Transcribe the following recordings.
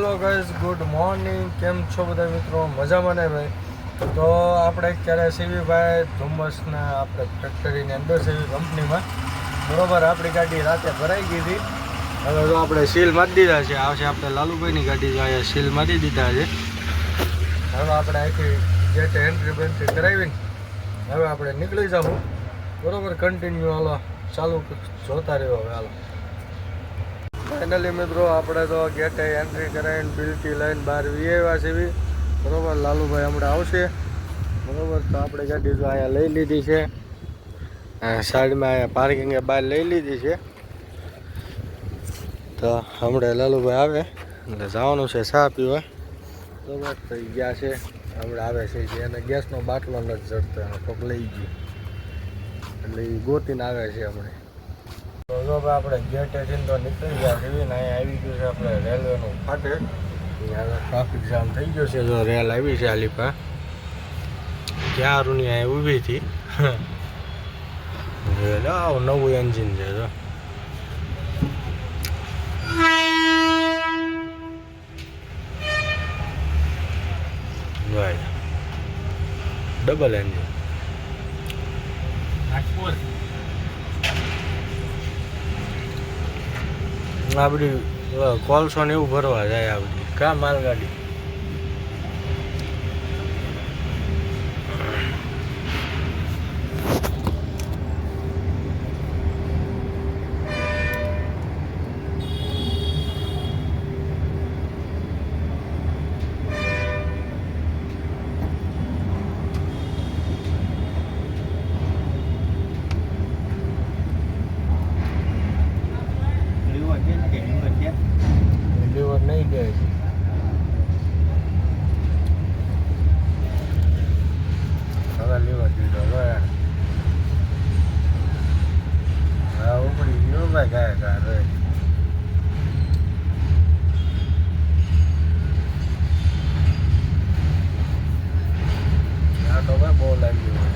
Hello guys, good morning. કેમ છો બધા મિત્રો? મજામાં ને ભાઈ? તો આપણે અત્યારે સીવી ભાઈ ધુમ્મસના આપણે ફેક્ટરીની અંદર સીવી કંપનીમાં બરોબર. આપણી ગાડી રાતે ભરાઈ ગઈ હતી. હવે તો આપણે સીલ મારી દીધા છે. આવશે આપણે લાલુભાઈની ગાડી જો અહીંયા સીલ મારી દીધા છે. હવે આપણે આખી ગેટ એન્ટ્રી બેન્ટ્રી કરાવીને હવે આપણે નીકળી જાઉં બરોબર. કન્ટિન્યુ હાલો, ચાલુ જોતા રહ્યો. હવે હાલો ફાઇનલી મિત્રો આપણે તો ગેટે એન્ટ્રી કરાવીને બિલથી લઈને બહાર આવ્યા છે બરોબર. લાલુભાઈ હમણાં આવશે બરોબર. તો આપણે ગાડી તો અહીંયા લઈ લીધી છે, સાઈડમાં અહીંયા પાર્કિંગે બહાર લઈ લીધી છે. તો હમણાં લાલુભાઈ આવે એટલે જવાનું છે ચા પીવા બરોબર. થઈ ગયા છે, હમણાં આવે છે. એને ગેસનો બાટલો નથી જડતો, એનો કોક લઈ ગયો એટલે એ ગોતીને આવે છે હમણાં. તો જો આપણે ગેટેથી તો નીકળી ગયા છે ને અહીંયા આવી ગયું છે આપણે રેલવેનું ફાટક. અહીંયા ટ્રાફિક જામ થઈ ગયો છે. જો રેલ આવી છે આલીપા ક્યારની અહીંયા ઊભી હતી. રેલ નવું એન્જિન છે જો ભાઈ, ડબલ એન્જિન. આ બધી કોલસો ને એવું ભરવા જાય આ બધી કા માલગાડી. લીવર નહીં દે છે. હવે લીવર દીધો હા ઉપડી ગયો ભાઈ. ગાય ગા રહે આ તો ભાઈ બહુ લાગ્યું.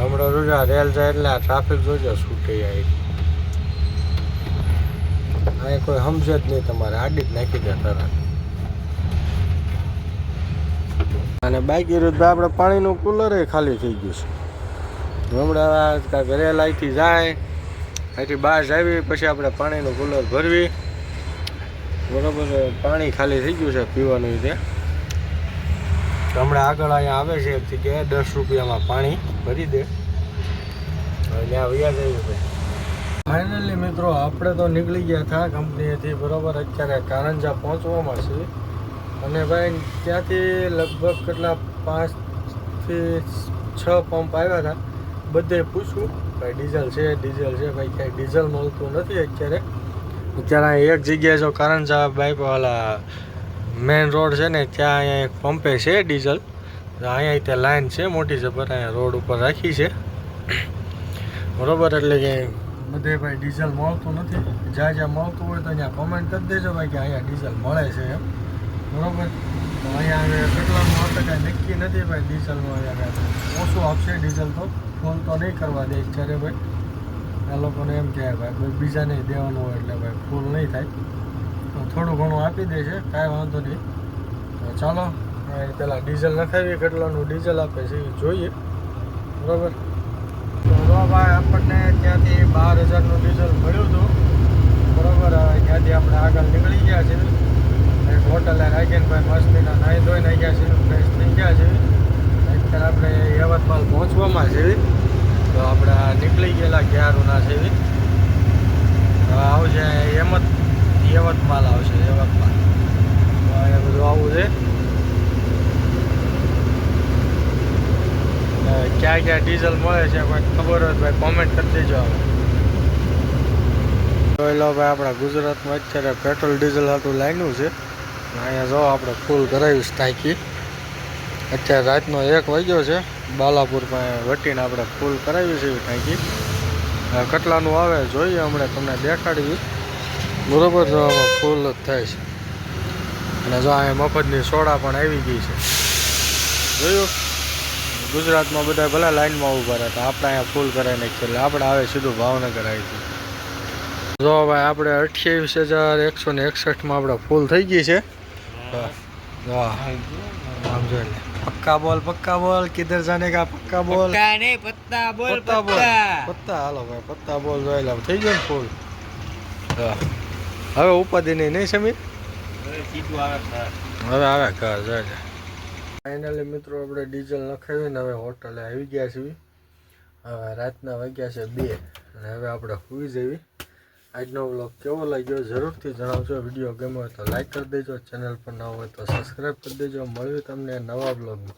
હમણાં રોજા રેલ જાય એટલે આ ટ્રાફિક જોજો છૂટી જાય. અહીંયા કોઈ સમજે જ નહીં, તમારે આડી જ નાખી દે તરત. અને બાકી રોજ આપણે પાણીનું કુલર ખાલી થઈ ગયું છે. હમણાં કાંઈક રેલ અહીંથી જાય, અહીંથી બહાર જાવી પછી આપણે પાણીનું કુલર ભરવી બરોબર. પાણી ખાલી થઈ ગયું છે પીવાનું. તે હમણાં આગળ અહીંયા આવે છે એક જગ્યાએ 10 રૂપિયામાં પાણી ભરી દે ત્યાં વ્યાજ આવ્યું છે. ફાઇનલી મિત્રો આપણે તો નીકળી ગયા હતા કંપનીએથી બરોબર. અત્યારે કારંજા પહોંચવામાં છે અને ભાઈ ત્યાંથી લગભગ કેટલા 5 થી 6 પંપ આવ્યા હતા. બધે પૂછવું ભાઈ ડીઝલ છે ભાઈ. ક્યાંય ડીઝલ મળતું નથી અત્યારે. અત્યારે એક જગ્યાએ જો કારંજા બાઈક વાળા મેઇન રોડ છે ને ત્યાં અહીંયા એક પંપે છે ડીઝલ. અહીંયા ત્યાં લાઈન છે મોટી જબર, અહીંયા રોડ ઉપર રાખી છે બરોબર. એટલે કે બધે ભાઈ ડીઝલ મળતું નથી. જ્યાં મળતું હોય તો ત્યાં કોમેન્ટ કરી દેજો ભાઈ કે અહીંયા ડીઝલ મળે છે એમ બરોબર. તો અહીંયા હવે કેટલાનું આપણે કાંઈ નક્કી નથી ભાઈ. ડીઝલનું અહીંયા કાંઈ ઓછું આપશે ડીઝલ તો ફોન તો નહીં કરવા દે જ્યારે ભાઈ. આ લોકોને એમ કહેવાય ભાઈ કોઈ બીજાને દેવાનું હોય એટલે ભાઈ ફૂલ નહીં થાય. થોડું ઘણું આપી દે છે, કાંઈ વાંધો નહીં. તો ચાલો પહેલાં ડીઝલ નખાવીએ. કેટલાનું ડીઝલ આપે છે એ જોઈએ બરાબર. તો ભાઈ આપણને ત્યાંથી 12,000નું ડીઝલ મળ્યું હતું બરાબર. ત્યાંથી આપણે આગળ નીકળી ગયા છે. એક હોટલે રાખીને ભાઈ મસ્તીના નાહી ધોઈને ગયા છે, ફ્રેશ થઈ ગયા છે. અત્યારે આપણે યવતમાલ પહોંચવામાં છે. તો આપણે નીકળી ગયેલા ક્યારુના છે. આવશે યવતમાલ આવશે. યવતમાલ એ બધું આવું છે. ક્યાં ક્યાં ડીઝલ મળે છે કોઈ ખબર હોય ભાઈ કોમેન્ટ કરી દેજો. જોઈ લો ભાઈ આપણા ગુજરાતમાં અત્યારે પેટ્રોલ ડીઝલ હતું લાઈનું છે. અહીંયા જો આપણે ફૂલ કરાવીશ ટાંકી. અત્યારે રાતનો 1 વાગ્યો છે. બાલાપુરમાં વટીને આપણે ફૂલ કરાવી છે ટાંકી. કેટલાનું આવે જોઈએ હમણાં તમને દેખાડી બરોબર. જો આમાં ફૂલ જ થાય છે અને જો અહીંયા મફતની સોડા પણ આવી ગઈ છે જોયું. ગુજરાતમાં બધા ભલે લાઈનમાં ઊભા રહેતા, આપણે અહીંયા ફૂલ કરાવી નાખીએ એટલે આપણે આવે સીધું ભાવનગર આવી ગયું. જો ભાઈ આપણે 28,161માં આપણે ફૂલ થઈ ગઈ છે. આમ જોઈ લે. પક્કા બોલ કિધર જાને કા પક્કા બોલ. પત્તા બોલ. પત્તા હાલો ભાઈ પત્તા બોલ જોઈ લે થઈ ગયો ને ફૂલ. હવે ઉપાધિ નહીં સમીર. હવે આવે ઘર જોઈ લે. ફાઇનલી મિત્રો આપણે ડીઝલ નખાવીને હવે હોટલે આવી ગયા છીએ. હવે રાતના વાગ્યા છે 2 અને હવે આપણે સૂઈ જઈએ. આજનો વ્લોગ કેવો લાગ્યો જરૂરથી જણાવજો. વિડીયો ગમ્યો હોય તો લાઈક કરી દેજો, ચેનલ પર ન હોય તો સબસ્ક્રાઈબ કરી દેજો. મળ્યું તમને નવા વ્લોગમાં.